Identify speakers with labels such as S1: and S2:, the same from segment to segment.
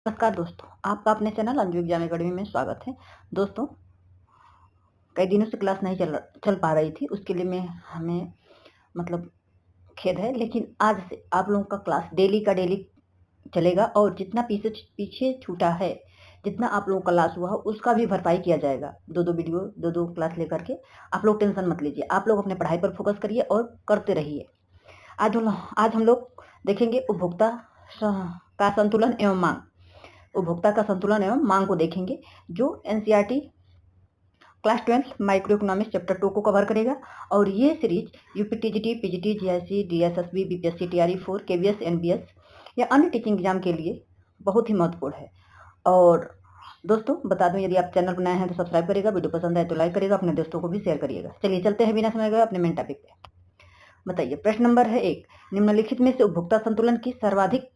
S1: नमस्कार दोस्तों, आपका अपने चैनल अंजू एग्जाम अकेडमी में स्वागत है। दोस्तों, कई दिनों से क्लास नहीं चल पा रही थी, उसके लिए हमें खेद है, लेकिन आज से आप लोगों का क्लास डेली का डेली चलेगा और जितना पीछे छूटा है, जितना आप लोगों का क्लास हुआ उसका भी भरपाई किया जाएगा। दो वीडियो, दो क्लास लेकर के आप लोग टेंशन मत लीजिए। आप लोग अपने पढ़ाई पर फोकस करिए और करते रहिए। आज हम लोग देखेंगे उपभोक्ता का संतुलन एवं मांग। उपभोक्ता का संतुलन एवं मांग को देखेंगे, जो NCERT class 12 micro economics chapter 2 को कवर करेगा। और ये series UPTGT, PGT, GIC, DSSB, BPSC, TRE 4, KVS, NBS या अन्य टीचिंग एग्जाम के लिए बहुत ही महत्वपूर्ण है। और दोस्तों बता दूं, यदि आप चैनल पर नए हैं तो सब्सक्राइब करिएगा, वीडियो पसंद आए तो लाइक करिएगा, अपने दोस्तों को भी शेयर करिएगा। चलिए चलते हैं बिना समय गए अपने मेन टॉपिक पे। बताइए, प्रश्न नंबर है 1, निम्नलिखित में से उपभोक्ता संतुलन की सर्वाधिक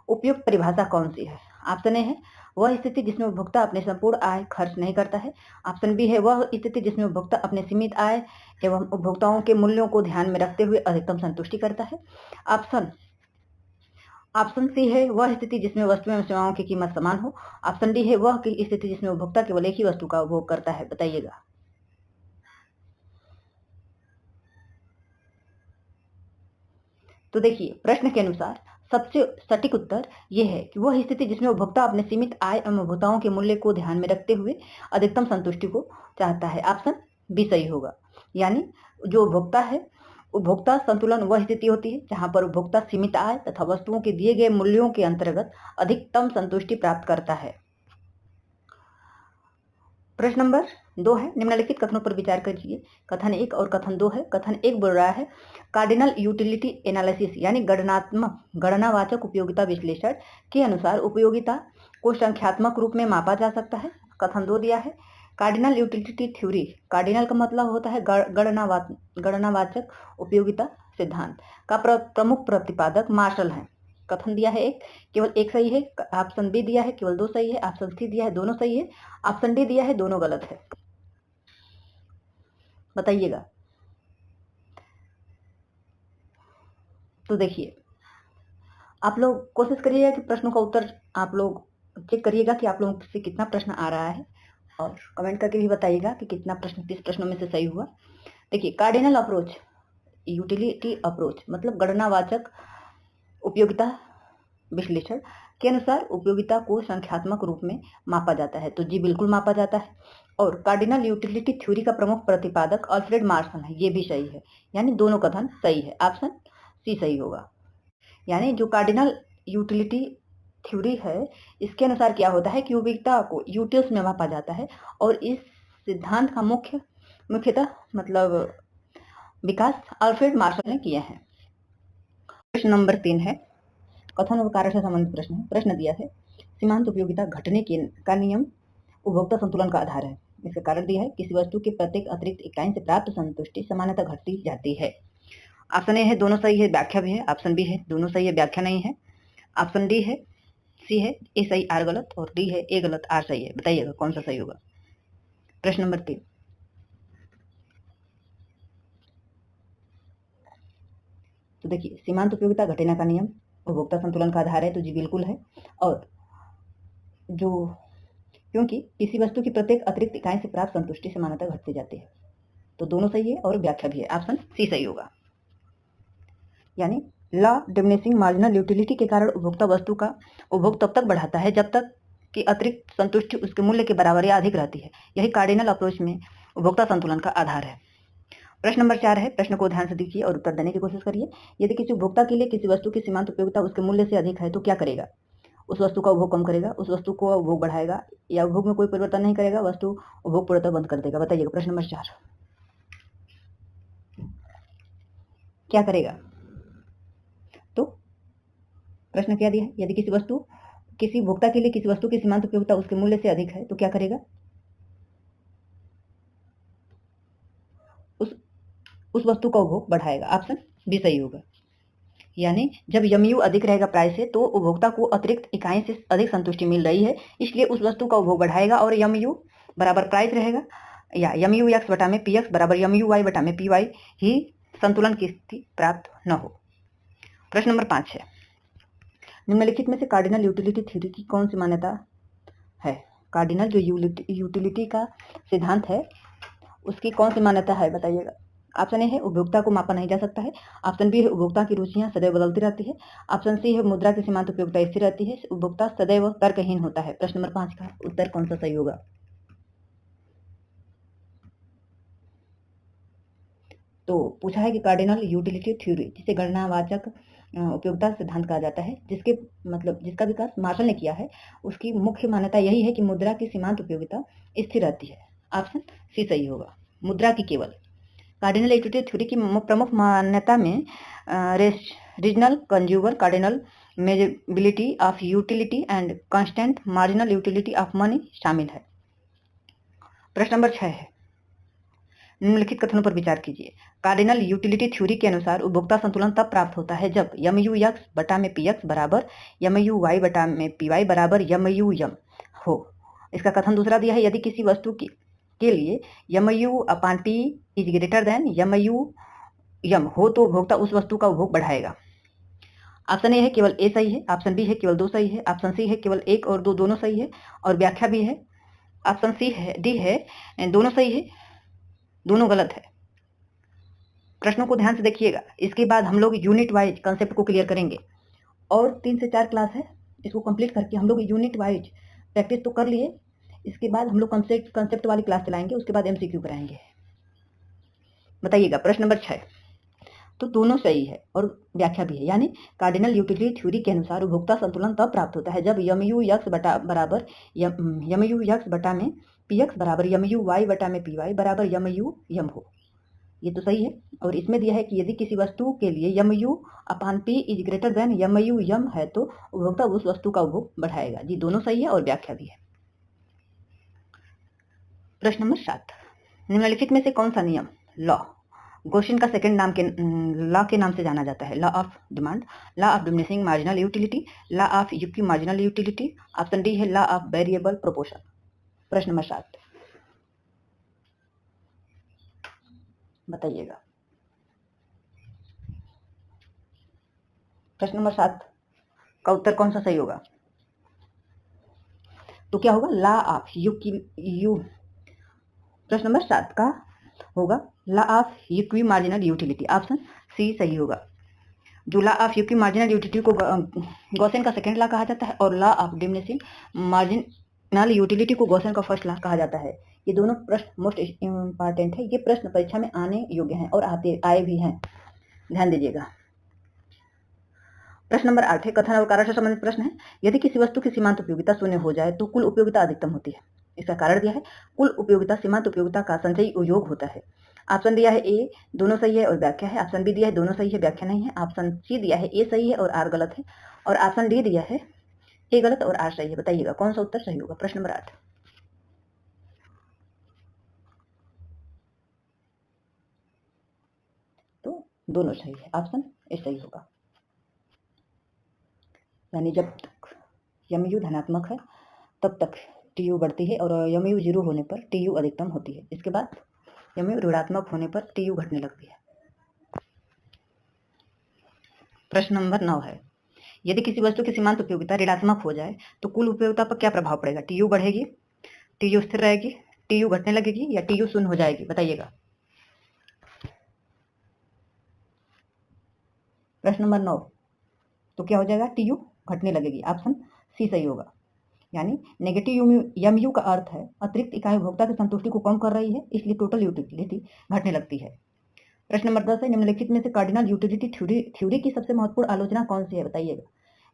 S1: उपयुक्त परिभाषा कौन सी है? ऑप्शन ए है वह स्थिति जिसमें उपभोक्ता अपने संपूर्ण आय खर्च नहीं करता है। ऑप्शन बी है वह स्थिति जिसमें उपभोक्ता अपने सीमित आय एवं उपभोक्ताओं के मूल्यों को ध्यान में रखते हुए अधिकतम संतुष्टि करता है। ऑप्शन सी है वह स्थिति जिसमें वस्तुओं एवं सेवाओं की कीमत समान हो। ऑप्शन डी है वह स्थिति जिसमें उपभोक्ता केवल एक ही वस्तु का उपभोग करता है। बताइएगा। तो देखिए, प्रश्न के अनुसार सबसे सटीक उत्तर यह है कि वह स्थिति जिसमें उपभोक्ता अपने सीमित आय एवं उपभोक्ताओं के मूल्य को ध्यान में रखते हुए अधिकतम संतुष्टि को चाहता है। ऑप्शन बी सही होगा। यानी जो उपभोक्ता संतुलन वह स्थिति होती है जहां पर उपभोक्ता सीमित आय तथा वस्तुओं के दिए गए मूल्यों के अंतर्गत अधिकतम संतुष्टि प्राप्त करता है। प्रश्न नंबर 2 है, निम्नलिखित कथनों पर विचार कीजिए। कथन 1 और कथन 2 है। कथन 1 बोल रहा है कार्डिनल यूटिलिटी एनालिसिस यानी गणनावाचक उपयोगिता विश्लेषण के अनुसार उपयोगिता को संख्यात्मक रूप में मापा जा सकता है। कथन 2 दिया है कार्डिनल यूटिलिटी थ्योरी। कार्डिनल का मतलब होता है गणनावाचक उपयोगिता सिद्धांत का प्रमुख प्रतिपादक मार्शल है। कथन दिया है एक, केवल एक सही है। ऑप्शन बी दिया है केवल 2 सही है। ऑप्शन सी दिया है दोनों सही है। ऑप्शन डी दिया है दोनों गलत है। बताइएगा। तो देखिए, आप लोग कोशिश करिएगा कि प्रश्नों का उत्तर आप लोग चेक करिएगा कि आप लोगों से कितना प्रश्न आ रहा है और कमेंट करके भी बताइएगा कि कितना प्रश्न किस प्रश्नों में से सही हुआ। देखिए, कार्डिनल अप्रोच, यूटिलिटी अप्रोच मतलब गणनावाचक उपयोगिता विश्लेषण के अनुसार उपयोगिता को संख्यात्मक रूप में मापा जाता है। तो जी बिल्कुल मापा जाता है। और कार्डिनल यूटिलिटी थ्योरी का प्रमुख प्रतिपादक अल्फ्रेड मार्शल है, ये भी सही है। यानी दोनों कथन सही है। ऑप्शन सी सही होगा। यानी जो कार्डिनल यूटिलिटी थ्योरी है, इसके अनुसार क्या होता है कि उपयोगिता को यूटिल्स में मापा जाता है और इस सिद्धांत का मुख्यतः विकास अल्फ्रेड मार्शल ने किया है। प्रश्न नंबर 3 है, कथन और कार्य से संबंधित प्रश्न है। प्रश्न दिया है सीमांत उपयोगिता घटने का नियम उपभोक्ता संतुलन का आधार है। इसका कारण दिया है किसी वस्तु के प्रत्येक अतिरिक्त इकाई से प्राप्त संतुष्टि सामान्यतः घटती जाती है। ऑप्शन ए है दोनों सही है, व्याख्या भी है। ऑप्शन बी है दोनों सही है, व्याख्या नहीं है। ऑप्शन डी है सी है ए सही आर गलत और डी है ए गलत आर सही है। बताइएगा कौन सा सही होगा। प्रश्न नंबर 3, तो देखिए, सीमांत उपयोगिता घटना का नियम उपभोक्ता संतुलन का आधार है। तो जी बिल्कुल है। और क्योंकि किसी वस्तु की प्रत्येक अतिरिक्त इकाई से प्राप्त संतुष्टि सामान्यतः घटती जाती है। तो दोनों सही है और व्याख्या भी है। ऑप्शन सी सही होगा। यानी लॉ डिमिनिशिंग मार्जिनल यूटिलिटी के कारण उपभोक्ता वस्तु का उपभोग तब तक बढ़ाता है जब तक कि अतिरिक्त संतुष्टि उसके मूल्य के बराबर या अधिक रहती है। यही कार्डिनल अप्रोच में उपभोक्ता संतुलन का आधार है। प्रश्न नंबर 4 है, प्रश्न को ध्यान से देखिए और उत्तर देने की कोशिश करिए। यदि किसी उपभोक्ता के लिए किसी वस्तु की सीमांत उपयोगिता उसके मूल्य से अधिक है तो क्या करेगा? उस वस्तु का उपभोग कम करेगा, उस वस्तु को उपभोग बढ़ाएगा या उपभोग में कोई परिवर्तन नहीं करेगा, वस्तु उपभोग पूर्णतः बंद कर देगा। बताइएगा प्रश्न नंबर 4 क्या करेगा? तो प्रश्न क्या दिया है, यदि किसी उपभोक्ता के लिए किसी वस्तु की सीमांत उपयोगिता उसके मूल्य से अधिक है तो क्या करेगा? उस वस्तु का उपभोग बढ़ाएगा। ऑप्शन बी सही होगा। यानी जब यमयू अधिक रहेगा प्राइस से तो उपभोक्ता को अतिरिक्त इकाई से अधिक संतुष्टि मिल रही है, इसलिए उस वस्तु का उपभोग बढ़ाएगा और यमयू बराबर प्राइस रहेगा या यमयू एक्स बटा में पी एक्स बराबर यमयू वाई बटा में पी वाई ही संतुलन की स्थिति प्राप्त न हो। प्रश्न नंबर 5 है, निम्नलिखित में से कार्डिनल यूटिलिटी थ्योरी की कौन सी मान्यता है? कार्डिनल जो यूटिलिटी का सिद्धांत है उसकी कौन सी मान्यता है बताइएगा। ऑप्शन ए है उपभोक्ता को मापा नहीं जा सकता है। ऑप्शन बी है उपभोक्ता की रुचियां सदैव बदलती रहती है। ऑप्शन सी है मुद्रा की सीमांत उपयोगिता स्थिर रहती है। उपभोक्ता सदैव तर्कहीन होता है। प्रश्न नंबर 5 का उत्तर कौन सा सही होगा? तो पूछा है कि कार्डिनल यूटिलिटी थ्योरी, जिसे गणनावाचक उपयोगिता सिद्धांत कहा जाता है, जिसका विकास मार्शल ने किया है, उसकी मुख्य मान्यता यही है कि मुद्रा की सीमांत उपयोगिता स्थिर रहती है। ऑप्शन सी सही होगा, मुद्रा की केवल। कार्डिनल यूटिलिटी थ्योरी की प्रमुख मान्यता में regional consumer cardinal measurability of utility and constant marginal utility of money शामिल है। प्रश्न नंबर 6 है, निम्नलिखित कथनों पर विचार कीजिए। कार्डिनल यूटिलिटी थ्योरी के अनुसार उपभोक्ता संतुलन तब प्राप्त होता है जब MUX बटा में PX बराबर MUY बटा में PY बराबर MUM हो। इसका कथन दूसरा दिया है, यदि किसी वस्तु के लिए MU/P is greater then MUM हो तो उपभोक्ता उस वस्तु का उपभोग बढ़ाएगा। ऑप्शन ए है केवल ए सही है। ऑप्शन बी है केवल 2 सही है। ऑप्शन सी है केवल 1 और 2 दोनों सही है और व्याख्या भी है। ऑप्शन सी है डी है दोनों सही है, दोनों गलत है। प्रश्नों को ध्यान से देखिएगा। इसके बाद हम लोग यूनिट वाइज कंसेप्ट को क्लियर करेंगे और 3 से 4 क्लास है, इसको कंप्लीट करके हम लोग यूनिट वाइज प्रैक्टिस तो कर लिए। इसके बाद हम लोग कंसेप्ट वाली क्लास चलाएंगे, उसके बाद MCQ कराएंगे। बताइएगा प्रश्न नंबर 6, तो दोनों सही है और व्याख्या भी है, यानी कार्डिनल यूटिलिटी थ्योरी के अनुसार उपभोक्ता संतुलन तब प्राप्त होता है जब MUX बराबर MUX बटा में PX बराबर MUY बटा में PY बराबर MUM हो। ये तो सही है। और इसमें दिया है कि यदि किसी वस्तु के लिए MU/P is greater then MUM है तो उपभोक्ता उस वस्तु का उपभोग बढ़ाएगा। जी दोनों सही है और व्याख्या भी है। प्रश्न नंबर 7, निम्नलिखित में से कौन सा नियम लॉ गोशिन का सेकंड लॉ के नाम से जाना जाता है? Law of demand, law of diminishing marginal utility, law of equi marginal utility. Option D है लॉ ऑफ वेरिएबल प्रोपोर्शन। प्रश्न नंबर 7 बताइएगा। प्रश्न नंबर 7 का उत्तर कौन सा सही होगा? तो क्या होगा? लॉ ऑफ प्रश्न नंबर 7 का होगा law of equi marginal utility. Option C सही होगा। जो law of equi marginal utility को गॉसेन का सेकेंड लॉ कहा जाता है और law of diminishing marginal utility को गॉसेन का फर्स्ट लॉ कहा जाता है। ये दोनों प्रश्न मोस्ट इंपॉर्टेंट है, ये प्रश्न परीक्षा में आने योग्य हैं और आए भी हैं, ध्यान दीजिएगा। प्रश्न नंबर 8 है, कथन और कारण से संबंधित प्रश्न है। यदि किसी वस्तु की सीमांत उपयोगिता शून्य हो जाए तो कुल उपयोगिता अधिकतम होती है। इसका कारण दिया है कुल उपयोगिता सीमांत उपयोगिता का संचयी योग होता है। ऑप्शन दिया है ए दोनों सही है और व्याख्या है। ऑप्शन बी दिया है दोनों सही है व्याख्या नहीं है। ऑप्शन सी दिया है ए सही है और आर गलत है और ऑप्शन डी दिया है ए गलत और आर सही है। बताइएगा कौन सा उत्तर सही होगा? प्रश्न नंबर 8 तो दोनों सही है, ऑप्शन ए सही होगा। यानी जब तक MU धनात्मक है तब तक TU बढ़ती है और MU 0 होने पर TU अधिकतम होती है। इसके बाद MU ऋणात्मक होने पर TU घटने लगती है। प्रश्न नंबर 9 है, यदि किसी वस्तु की सीमांत उपयोगिता ऋणात्मक हो जाए तो कुल उपयोगिता पर क्या प्रभाव पड़ेगा? TU बढ़ेगी, TU स्थिर रहेगी, TU घटने लगेगी या TU शून्य हो जाएगी? बताइएगा। प्रश्न नंबर 9 तो क्या हो जाएगा? TU घटने लगेगी। ऑप्शन सी सही होगा। यानी नेगेटिव MU का अर्थ है अतिरिक्त इकाई उपभोक्ता की संतुष्टि को कम कर रही है, इसलिए टोटल यूटिलिटी घटने लगती है। प्रश्न नंबर 10 है, निम्नलिखित में से कार्डिनल यूटिलिटी थ्योरी की सबसे महत्वपूर्ण आलोचना कौन सी है? बताइएगा।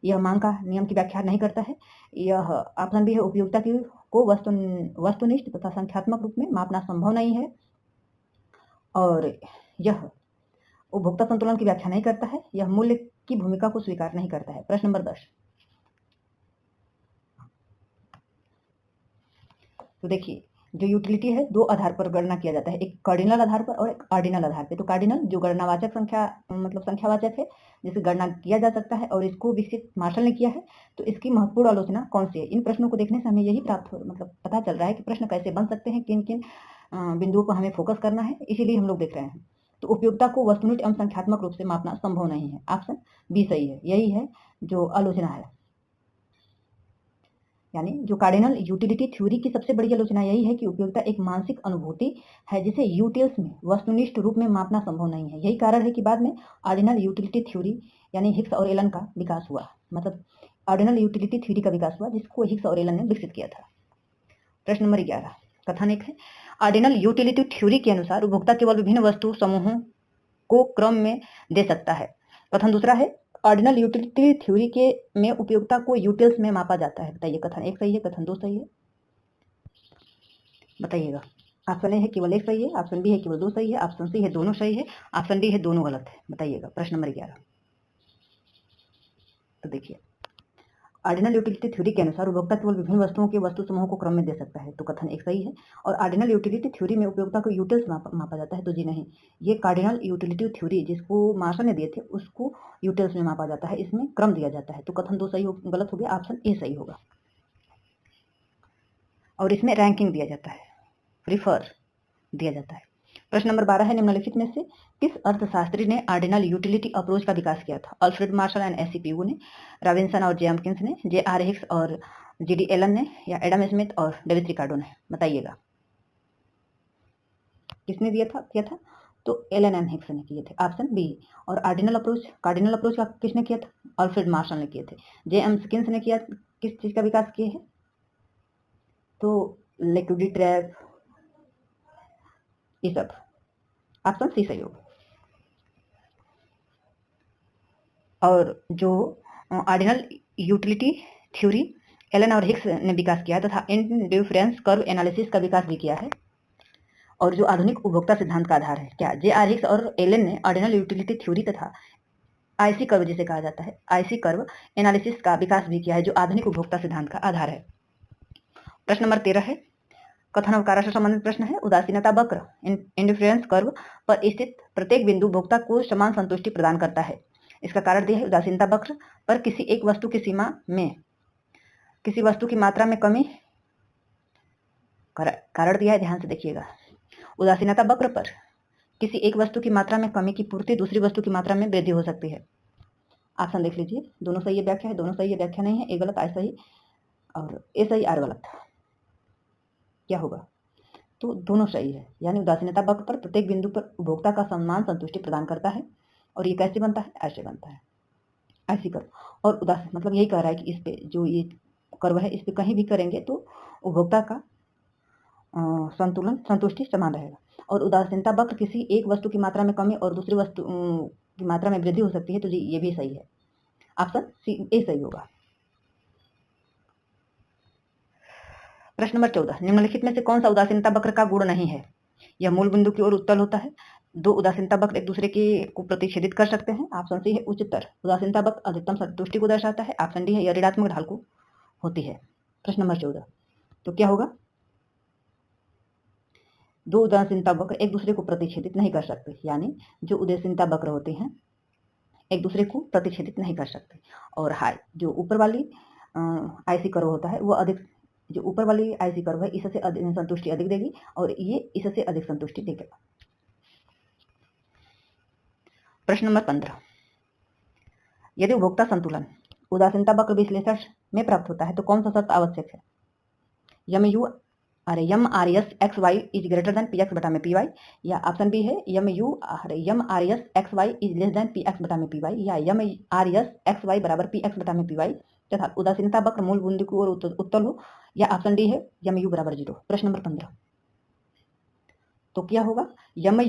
S1: यह मांग का नियम की व्याख्या नहीं करता है। यह ऑप्शन बी है उपयोगिता को वस्तुनिष्ठ तथा संख्यात्मक रूप में मापना संभव नहीं है और यह उपभोक्ता संतुलन की व्याख्या नहीं करता है। यह मूल्य की भूमिका को स्वीकार नहीं करता है। प्रश्न नंबर 10 तो देखिए, जो यूटिलिटी है दो आधार पर गणना किया जाता है, एक कार्डिनल आधार पर और एक ऑर्डिनल आधार पर। तो कार्डिनल जो गणनावाचक संख्यावाचक है जिसे गणना किया जा सकता है और इसको विकसित मार्शल ने किया है। तो इसकी महत्वपूर्ण आलोचना कौन सी है? इन प्रश्नों को देखने से हमें यही पता चल रहा है कि प्रश्न कैसे बन सकते हैं, किन किन बिंदुओं पर हमें फोकस करना है, इसीलिए हम लोग देख रहे हैं। तो उपयोगिता को वस्तुनिष्ठ एवं संख्यात्मक रूप से मापना संभव नहीं है। ऑप्शन बी सही है। यही है जो आलोचना है, यानी जो कार्डिनल यूटिलिटी थ्योरी की सबसे बड़ी आलोचना यही है कि उपयोगिता एक मानसिक अनुभूति है जिसे यूटिल्स में वस्तुनिष्ठ रूप में मापना संभव नहीं है। यही कारण है कि बाद में ऑर्डिनल यूटिलिटी थ्योरी यानी हिग्स और एलन का विकास हुआ, मतलब ऑर्डिनल यूटिलिटी थ्योरी का विकास हुआ जिसको हिग्स और एलन ने विकसित किया था। प्रश्न नंबर 11 कथन एक है, ऑर्डिनल यूटिलिटी थ्योरी के अनुसार उपभोक्ता केवल विभिन्न वस्तु समूहों को क्रम में दे सकता है। कथन दूसरा है, ऑर्डिनल यूटिलिटी थ्योरी के में उपयोगिता को यूटिल्स में मापा जाता है। बताइए कथन एक सही है, कथन दो सही है, बताइएगा। ऑप्शन ए है केवल एक सही है, ऑप्शन बी है केवल दो सही है, ऑप्शन सी है दोनों सही है, ऑप्शन डी है दोनों गलत है। बताइएगा। प्रश्न नंबर 11 तो देखिए, ऑर्डिनल यूटिलिटी थ्योरी के अनुसार उपभोक्ता केवल विभिन्न वस्तुओं के वस्तु समूहों को क्रम में दे सकता है, तो कथन एक सही है। और ऑर्डिनल यूटिलिटी थ्योरी में उपयोगिता को यूटिल्स मापा जाता है, तो जी नहीं, ये कार्डिनल यूटिलिटी थ्योरी जिसको मार्शल ने दिए थे उसको यूटिल्स में मापा जाता है, इसमें क्रम दिया जाता है, तो कथन दो सही गलत हो गया, ऑप्शन ए सही होगा। और इसमें रैंकिंग दिया जाता है, प्रिफर दिया जाता है। प्रश्न नंबर 12 है, निम्नलिखित में से किस अर्थशास्त्री ने ऑर्डिनल यूटिलिटी अप्रोच का विकास किया था? Alfred Marshall and S C Pigou ने, रॉबिन्सन और जे एम्किंस ने, जे आर हिक्स और जी डी एलन ने, या एडम स्मिथ और डेविड रिकार्डो ने? बताइएगा। किसने किया था? तो एलन एंड हिक्स ने किए थे, ऑप्शन बी। और कार्डिनल अप्रोच का किसने किया था? अल्फ्रेड मार्शल ने किए थे। जे एम्किंस ने किया, किस चीज का विकास किए है? तो लिक्विडिटी ट्रैप, ये सब। ऑप्शन सी सही होगा। और जो ऑर्डिनल यूटिलिटी थ्योरी एलन और हिक्स ने विकास किया तथा इंडिफरेंस कर्व एनालिसिस का विकास भी किया है, और जो आधुनिक उपभोक्ता सिद्धांत का आधार है। क्या जे आर हिक्स और एलन ने ऑर्डिनल यूटिलिटी थ्योरी तथा आईसी कर्व जिसे कहा जाता है, आईसी कर्व एनालिसिस का विकास भी किया है, जो आधुनिक उपभोक्ता सिद्धांत का आधार है। प्रश्न नंबर 13 है, कथन अवकारा से संबंधित प्रश्न है। उदासीनता वक्र इंडिफरेंस कर्व पर स्थित प्रत्येक बिंदु उपभोक्ता को समान संतुष्टि प्रदान करता है। इसका कारण दिया है, उदासीनता वक्र पर किसी एक वस्तु की सीमा में किसी वस्तु की मात्रा में कमी, कारण दिया है, ध्यान से देखिएगा। उदासीनता वक्र पर किसी एक वस्तु की मात्रा में कमी की पूर्ति दूसरी वस्तु की मात्रा में वृद्धि हो सकती है। ऑप्शन देख लीजिए, दोनों सही है व्याख्या है, दोनों सही है व्याख्या नहीं है, ए गलत, आई सही और ए सही, आर गलत। क्या होगा? तो दोनों सही है, यानी उदासीनता वक्र पर प्रत्येक बिंदु पर उपभोक्ता का समान संतुष्टि प्रदान करता है। और ये कैसे बनता है? ऐसे बनता है, ऐसी कर्व। और उदासीन मतलब यही कह रहा है कि इस पे जो ये कर्व है, इस पे कहीं भी करेंगे तो उपभोक्ता का संतुष्टि समान रहेगा। और उदासीनता वक्र किसी एक वस्तु की मात्रा में कमी और दूसरी वस्तु की मात्रा में वृद्धि हो सकती है, तो जी ये भी सही है, ऑप्शन सी ए सही होगा। प्रश्न नंबर 14, निम्नलिखित में से कौन सा उदासीनता वक्र का गुण नहीं है? यह मूल बिंदु की ओर उत्तल होता है। दो उदासीनता वक्र एक दूसरे को प्रतिच्छेदित कर सकते हैं। ऑप्शन सी है उच्चतर उदासीनता वक्र अधिकतम संतुष्टि को दर्शाता है। ऑप्शन डी है यह ऋणात्मक ढाल को होती है। प्रश्न नंबर 14, तो क्या होगा? दो उदासीनता वक्र एक दूसरे को प्रतिच्छेदित नहीं कर सकते, यानी जो उदासीनता वक्र होते हैं एक दूसरे को प्रतिच्छेदित नहीं कर सकते। और हाई जो ऊपर वाली आईसी कर्व होता है वो अधिक, जो ऊपर वाली आईसी कर्व है इससे संतुष्टि अधिक देगी और ये इससे अधिक संतुष्टि देगा। प्रश्न नंबर 15, यदि उपभोक्ता संतुलन उदासीनता वक्र विश्लेषण में प्राप्त होता है तो कौन सा शर्त आवश्यक है? M R S X Y is greater than P X बटा में पी वाई, या ऑप्शन बी है M R S X Y is less than P X बटा में पी वाई, या M R S X Y बराबर P X बटा में पी वाई तथा उदासीनता वक्र मूल बिंदु की ओर उत्तल हो, या ऑप्शन डी है यम यू बराबर 0। प्रश्न नंबर 15, तो क्या होगा? M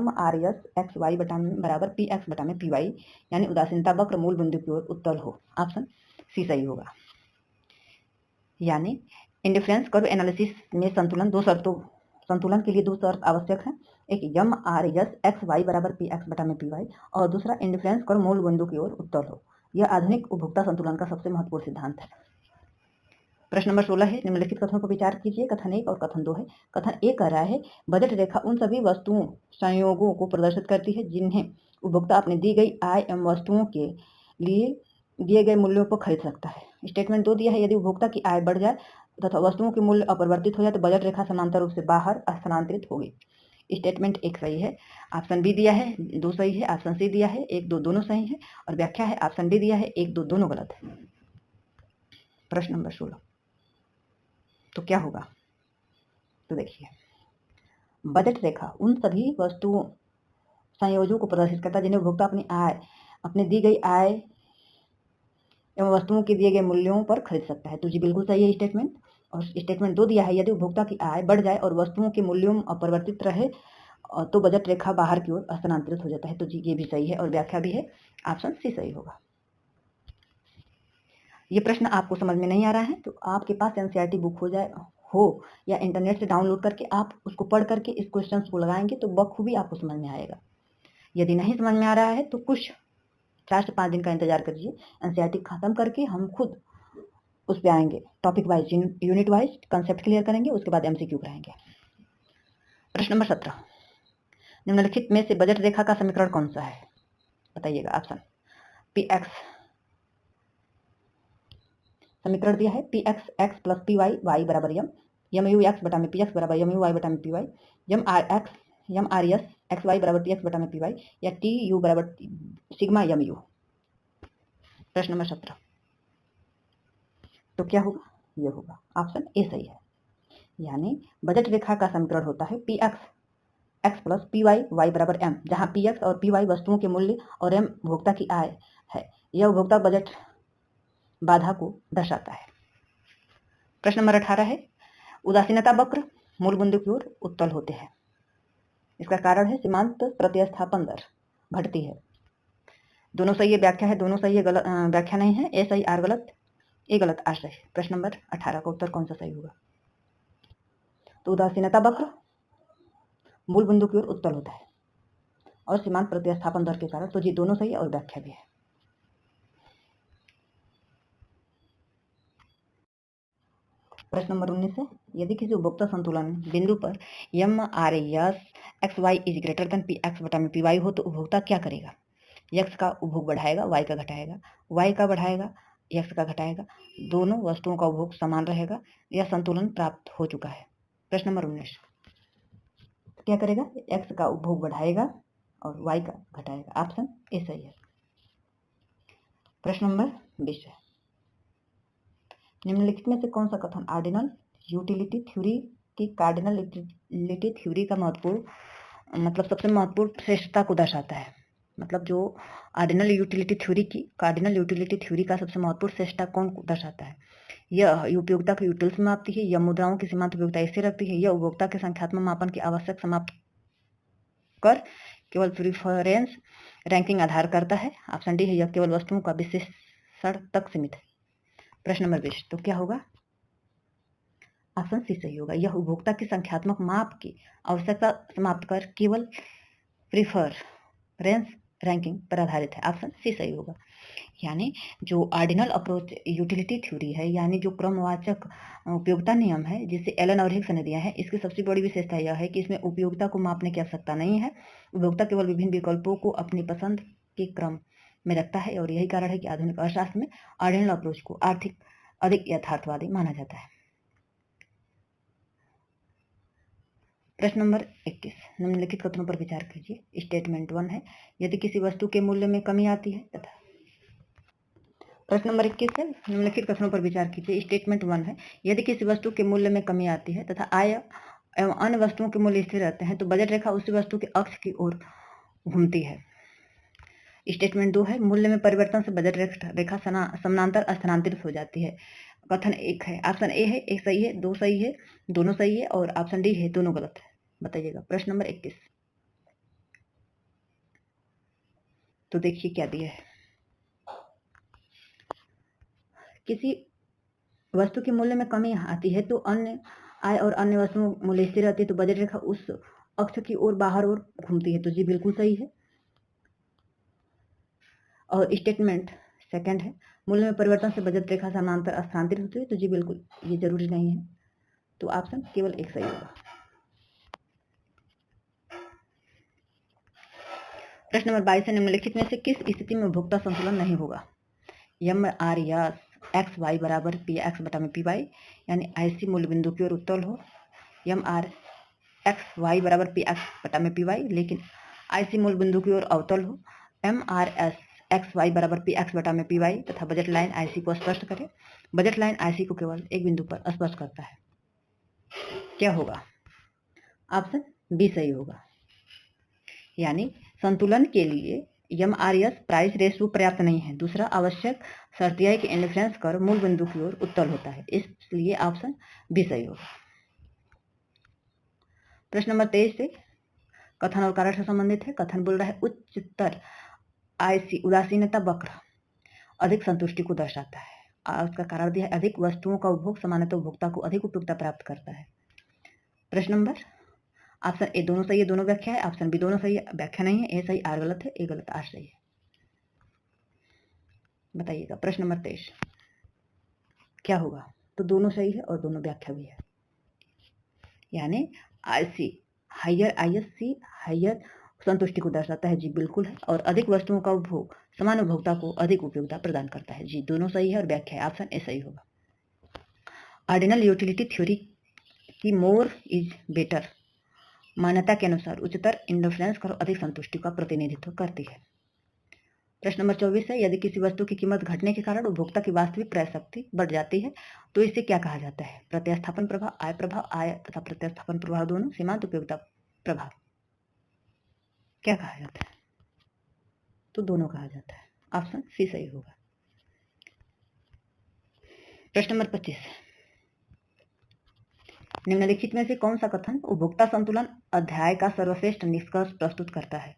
S1: R S X Y बराबर पी एक्स बटा में पी वाई, यानी उदासीनता वक्र मूल बिंदु की ओर उत्तल हो। ऑप्शन सी सही होगा। यानी इंडिफरेंस कर्व एनालिसिस में संतुलन के लिए दो शर्त आवश्यक है, एक M R S X Y बराबर पी एक्स बटा में पी वाई और दूसरा इंडिफरेंस कर्व मूल बिंदु की ओर उत्तल हो। यह आधुनिक उपभोक्ता संतुलन का सबसे महत्वपूर्ण सिद्धांत है। प्रश्न नंबर 16 है, निम्नलिखित कथनों पर विचार कीजिए। कथन 1 और कथन 2 है। कथन 1 कह रहा है, बजट रेखा उन सभी वस्तुओं संयोगों को प्रदर्शित करती है जिन्हें उपभोक्ता अपनी दी गई आय एवं वस्तुओं के लिए दिए गए मूल्यों पर खरीद सकता है। स्टेटमेंट 2 दिया है, यदि उपभोक्ता की आय बढ़ जाए तथा वस्तुओं के मूल्य अपरिवर्तित हो जाए तो बजट रेखा समांतर रूप से बाहर स्थानांतरित होगी। स्टेटमेंट एक सही है, ऑप्शन बी दिया है 2 सही है, ऑप्शन सी दिया है 1 2 दोनों सही है, और व्याख्या है ऑप्शन डी दिया है 1 2 दोनों गलत है। प्रश्न नंबर 16, तो क्या होगा? तो देखिए, बजट रेखा उन सभी वस्तुओं संयोजों को प्रदर्शित करता है जिन्हें उपभोक्ता अपनी दी गई आय एवं वस्तुओं के दिए गए मूल्यों पर खरीद सकता है। तो जी बिल्कुल सही है स्टेटमेंट। और स्टेटमेंट 2 दिया है, यदि उपभोक्ता की आय बढ़ जाए और वस्तुओं के मूल्यों अपरिवर्तित रहे तो बजट रेखा बाहर की ओर स्थानांतरित हो जाता है। तो जी ये भी सही है, और व्याख्या भी है, ऑप्शन सी सही होगा। ये प्रश्न आपको समझ में नहीं आ रहा है तो आपके पास एनसीईआरटी बुक हो या इंटरनेट से डाउनलोड करके आप उसको पढ़ करके इस क्वेश्चन को लगाएंगे तो बखूबी आपको समझ में आएगा। यदि नहीं समझ में आ रहा है तो कुछ 4 से 5 दिन का इंतजार करिए, एनसीईआरटी खत्म करके हम खुद उस पे आएंगे, topic wise, unit wise concept clear करेंगे, उसके बाद एमसीक्यू कराएंगे। प्रश्न नंबर 17, निम्नलिखित में से बजट रेखा का समीकरण कौन सा है? बताइएगा। ऑप्शन पी एक्स, समीकरण दिया है P X X plus P Y Y बराबर यम यू एक्स बटा में पी एक्स बराबर यम यू वाई बटा में P Y, M R S X Y बराबर टी एक्स बटा में पी वाई, या टी यू बराबर सिग्मा यम यू। प्रश्न नंबर 17, तो क्या होगा? ये होगा, ऑप्शन ए सही है। यानी बजट रेखा का समीकरण होता है P X X plus P Y Y बराबर एम, जहाँ पी एक्स और पी वाई वस्तुओं के मूल्य और एम उपभोक्ता की आय है। यह उपभोक्ता बजट बाधा को दर्शाता है। प्रश्न नंबर 18 है, उदासीनता वक्र मूल बिंदु की ओर उत्तल होते हैं। इसका कारण है सीमांत प्रतिस्थापन दर घटती है। दोनों सही है, व्याख्या है दोनों सही है, गलत व्याख्या नहीं है, ए सही आर गलत, ए गलत आर सही। प्रश्न नंबर 18 का उत्तर कौन सा सही होगा? तो उदासीनता वक्र मूल बिंदु की ओर उत्तल होता है और सीमांत प्रतिस्थापन दर के कारण, तो जी दोनों सही है और व्याख्या भी है। प्रश्न नंबर 19 है, यदि किसी उपभोक्ता संतुलन बिंदु पर M R S X Y is greater than P X बटा में पी वाई हो तो उपभोक्ता क्या करेगा? एक्स का उपभोग बढ़ाएगा, वाई का घटाएगा, वाई का बढ़ाएगा, एक्स का घटाएगा, दोनों वस्तुओं का उपभोग समान रहेगा, यह संतुलन प्राप्त हो चुका है। प्रश्न नंबर 19, क्या करेगा? एक्स का उपभोग बढ़ाएगा और वाई का घटाएगा, ऑप्शन ए सही है। प्रश्न नंबर 20 है, निम्नलिखित में से कौन सा कथन ऑर्डिनल यूटिलिटी थ्योरी की कार्डिनल यूटिलिटी थ्योरी का महत्वपूर्ण मतलब सबसे महत्वपूर्ण श्रेष्ठता को दर्शाता है? मतलब जो ऑर्डिनल यूटिलिटी थ्योरी की कार्डिनल यूटिलिटी थ्योरी का सबसे महत्वपूर्ण श्रेष्ठता कौन दर्शाता है? यह उपयोगिता की यूटिल्स में मापती है, यह मुद्राओं की सीमांत उपयोगिता स्थिर रखती है, यह उपभोक्ता के संख्यात्मक मापन की आवश्यक समाप्त कर केवल प्रिफरेंस रैंकिंग आधार करता है, ऑप्शन डी है, यह केवल वस्तुओं का विशेषण तक सीमित है। प्रश्न नंबर 20, तो क्या होगा? ऑप्शन सी सही होगा, यह उपभोक्ता की संख्यात्मक माप की आवश्यकता समाप्त कर केवल प्रिफरेंस रैंकिंग पर आधारित है, ऑप्शन सी सही होगा। यानी जो ऑर्डिनल अप्रोच यूटिलिटी थ्योरी है, यानी जो क्रमवाचक उपयोगिता नियम है जिसे एलन और हिग्स ने दिया है, इसकी सबसे बड़ी विशेषता यह है कि इसमें उपयोगिता को मापने की आवश्यकता नहीं है, उपभोक्ता केवल विभिन्न विकल्पों को अपनी पसंद के क्रम में रखता है, और यही कारण है कि आधुनिक अर्थशास्त्र में ऑर्डिनल अप्रोच को अधिक यथार्थवादी माना जाता है। प्रश्न नंबर 21, निम्नलिखित कथनों पर विचार कीजिए। स्टेटमेंट 1 है, यदि किसी वस्तु के मूल्य में कमी आती है तथा प्रश्न नंबर 21 है, निम्नलिखित कथनों पर विचार कीजिए। स्टेटमेंट 1 है, यदि किसी वस्तु के मूल्य में कमी आती है तथा आय एवं अन्य वस्तुओं के मूल्य स्थिर रहते हैं तो बजट रेखा उसी वस्तु के अक्ष की ओर घूमती है। स्टेटमेंट 2 है, मूल्य में परिवर्तन से बजट रेखा समानांतर स्थानांतरित हो जाती है। कथन 1 है, ऑप्शन ए है, एक सही है, 2 सही है, दोनों सही है, और ऑप्शन डी है, दोनों गलत है। बताइएगा। प्रश्न नंबर 21, तो देखिए क्या दिया है। किसी वस्तु के मूल्य में कमी आती है तो अन्य आय और अन्य वस्तुओं मूल्य स्थिर रहती है तो बजट रेखा उस अक्ष की ओर बाहर ओर घूमती है, तो जी बिल्कुल सही है। और स्टेटमेंट 2 है, मूल्य में परिवर्तन से बजट रेखा समानांतर स्थानांतरित होती है, तो जी बिल्कुल ये जरूरी नहीं है, तो ऑप्शन केवल एक सही होगा। प्रश्न नंबर 22 है, निम्नलिखित में से किस स्थिति में उपभोक्ता संतुलन नहीं होगा? यम आर या एक्स वाई बराबर पी एक्स बटा में पी वाई, यानी ऐसी मूल्य बिंदु की ओर उत्तल हो, यम आर एक्स वाई बराबर पी एक्स बटा में पी वाई, लेकिन आईसी मूल बिंदु की ओर अवतल हो। M R S X Y बराबर पी एक्स बटा में पी वाई तथा बजट लाइन आईसी को स्पर्श करे। बजट लाइन आईसी को केवल एक बिंदु पर स्पर्श करता है। क्या होगा? ऑप्शन बी सही होगा। यानी संतुलन के लिए एमआरएस प्राइस रेशियो पर्याप्त नहीं है। दूसरा, आवश्यक शर्त यह है कि इंडिफरेंस कर्व मूल बिंदु की ओर उत्तल होता है, इसलिए ऑप्शन बी सही होगा। प्रश्न नंबर 23 से कथन और कारण से संबंधित है। कथन बोल रहा है उच्चतर आईसी उदासीनता वक्र अधिक संतुष्टि को दर्शाता है, और उसका कारण दिया है अधिक वस्तुओं का उपभोग सामान्यतः उपभोक्ता को अधिक उपयोगिता प्राप्त करता है। प्रश्न नंबर ऑप्शन ए दोनों सही है, दोनों व्याख्या है। ऑप्शन बी दोनों सही है, व्याख्या नहीं है। ए सही, आर गलत है। ए गलत, आर सही है। बताइएगा। प्रश्न नंबर 23 क्या होगा? तो दोनों सही है और दोनों व्याख्या भी है। यानी आईसी हायर, आईएससी हायर संतुष्टि को दर्शाता है। जी बिल्कुल है। और अधिक वस्तुओं का उपभोग समान उपभोक्ता को अधिक उपयोगिता प्रदान करता है। जी दोनों सही है और व्याख्या है। ऑप्शन ए सही होगा। ऑर्डिनल यूटिलिटी थ्योरी की मोर इज बेटर मान्यता के अनुसार उच्चतर इंडिफरेंस कर्व अधिक संतुष्टि का प्रतिनिधित्व करती है। प्रश्न नंबर 24 है यदि किसी वस्तु की कीमत घटने के कारण उपभोक्ता की वास्तविक क्रय शक्ति बढ़ जाती है तो इसे क्या कहा जाता है? प्रतिस्थापन प्रभाव, आय तथा प्रतिस्थापन प्रभाव दोनों, सीमांत उपयोगिता प्रभाव। क्या कहा जाता है? तो दोनों कहा जाता है। ऑप्शन सी सही होगा। प्रश्न नंबर 25 निम्नलिखित में से कौन सा कथन उपभोक्ता संतुलन अध्याय का सर्वश्रेष्ठ निष्कर्ष प्रस्तुत करता है?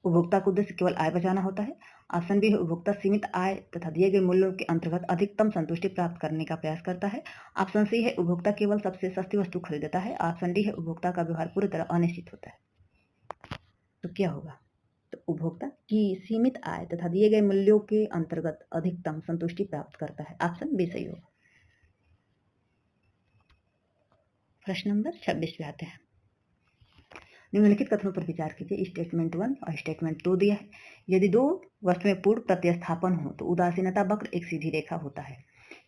S1: उपभोक्ता का उद्देश्य केवल आय बचाना होता है। ऑप्शन बी है उपभोक्ता सीमित आय तथा दिए गए मूल्यों के अंतर्गत अधिकतम संतुष्टि प्राप्त करने का प्रयास करता है। ऑप्शन सी है उपभोक्ता केवल सबसे सस्ती वस्तु खरीदता है। ऑप्शन डी है उपभोक्ता का व्यवहार पूरी तरह अनिश्चित होता है। तो क्या होगा? तो उपभोक्ता की सीमित आय तथा दिए गए मूल्यों के अंतर्गत अधिकतम संतुष्टि प्राप्त करता है। ऑप्शन बी सही होगा। प्रश्न नंबर 26 पे आते हैं। निम्नलिखित कथनों पर विचार कीजिए। स्टेटमेंट 1 और स्टेटमेंट 2 दिया है। यदि दो वस्तुएं पूर्ण प्रतिस्थापन हो तो उदासीनता वक्र एक सीधी रेखा होता है।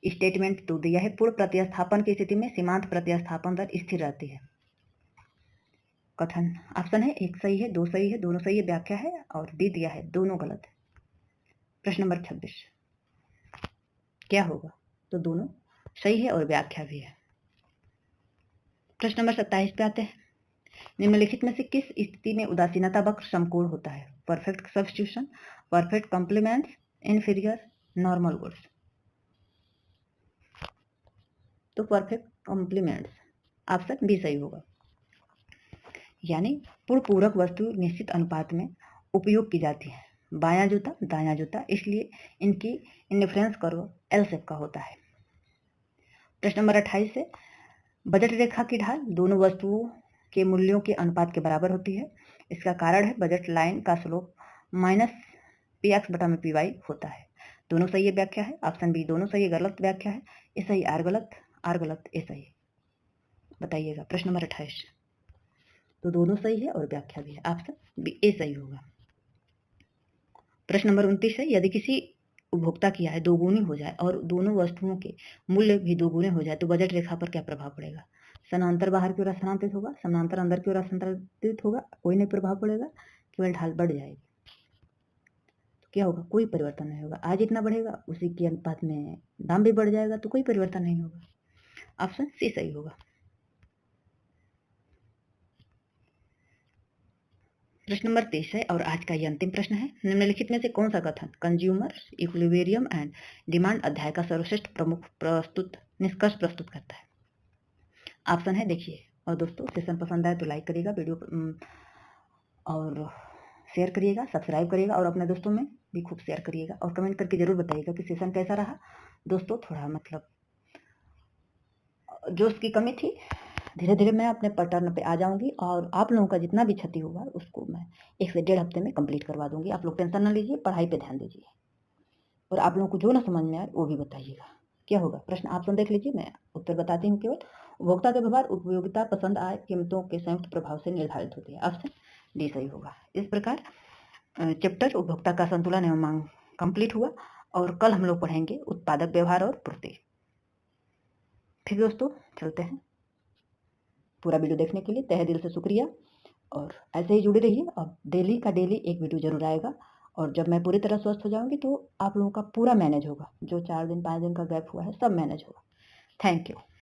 S1: स्टेटमेंट 2 दिया है पूर्ण प्रतिस्थापन की स्थिति में सीमांत प्रतिस्थापन दर स्थिर रहती है। कथन ऑप्शन है एक सही है, दो सही है, दोनों सही है, व्याख्या है। और डी दिया है दोनों गलत है। प्रश्न नंबर 26 क्या होगा? तो दोनों सही है और व्याख्या भी है। प्रश्न नंबर 27 पे आते हैं। निम्नलिखित में से किस स्थिति में उदासीनता वक्र समकोण होता है? Perfect substitution, perfect complements, inferior, normal goods. तो परफेक्ट कॉम्प्लीमेंट्स, ऑप्शन बी सही होगा। यानी पूर्ण पूरक वस्तु निश्चित अनुपात में उपयोग की जाती है। बायां जूता दायां जूता, इसलिए इनकी इंडिफरेंस कर्व एल शेप का होता है। प्रश्न नंबर 28 से बजट रेखा की ढाल दोनों वस्तुओं के मूल्यों के अनुपात के बराबर होती है। इसका कारण है बजट लाइन का स्लोप माइनस पी एक्स बटा में पी वाई होता है। दोनों सही है, व्याख्या है। ऑप्शन बी दोनों सही है, गलत व्याख्या है। ए सही, आर गलत, आर गलत, ए सही। बताइएगा। प्रश्न नंबर 28 तो दोनों सही है और व्याख्या भी है। ऑप्शन बी ए सही होगा। प्रश्न नंबर 29 है यदि किसी उपभोक्ता की आय दोगुनी हो जाए और दोनों वस्तुओं के मूल्य भी दोगुने हो जाए तो बजट रेखा पर क्या प्रभाव पड़ेगा? समानांतर बाहर की ओर स्थानांतरित होगा, समानांतर अंदर की ओर स्थानांतरित होगा, कोई नहीं प्रभाव पड़ेगा, केवल ढाल बढ़ जाएगी। तो क्या होगा? कोई परिवर्तन नहीं होगा। आज जितना बढ़ेगा उसी के अनुपात में दाम भी बढ़ जाएगा, तो कोई परिवर्तन नहीं होगा। ऑप्शन सी सही होगा। प्रश्न नंबर 23 है और आज का ये अंतिम प्रश्न है। निम्नलिखित में से कौन सा कथन कंज्यूमर इक्विलिब्रियम एंड डिमांड अध्याय का सर्वश्रेष्ठ प्रमुख निष्कर्ष प्रस्तुत करता है? ऑप्शन है देखिए। और दोस्तों सेशन पसंद आए तो लाइक करिएगा, वीडियो और शेयर करिएगा, सब्सक्राइब करिएगा और अपने दोस्तों में भी खूब शेयर करिएगा और कमेंट करके जरूर बताइएगा कि सेशन कैसा रहा। दोस्तों थोड़ा मतलब जोश की कमी थी, धीरे धीरे मैं अपने पैटर्न पे आ जाऊंगी और आप लोगों का जितना भी क्षति हुआ उसको मैं 1 से 1.5 हफ्ते में कंप्लीट करवा दूंगी। आप लोग टेंशन ना लीजिए, पढ़ाई पे ध्यान दीजिए और आप लोगों को जो ना समझ में आए वो भी बताइएगा। क्या होगा? प्रश्न ऑप्शन देख लीजिए, मैं उत्तर बताती हूँ। केवल उपभोक्ता के व्यवहार उपयोगिता, पसंद, आय, कीमतों के संयुक्त प्रभाव से निर्धारित होती है। ऑप्शन डी सही होगा। इस प्रकार चैप्टर उपभोक्ता का संतुलन एवं मांग कंप्लीट हुआ और कल हम लोग पढ़ेंगे उत्पादक व्यवहार और पूर्ति। फिर दोस्तों चलते हैं। पूरा वीडियो देखने के लिए तहे दिल से शुक्रिया। और ऐसे ही जुड़े रहिए। अब डेली का डेली एक वीडियो ज़रूर आएगा, और जब मैं पूरी तरह स्वस्थ हो जाऊँगी तो आप लोगों का पूरा मैनेज होगा। जो 4 दिन 5 दिन का गैप हुआ है सब मैनेज होगा। Thank you.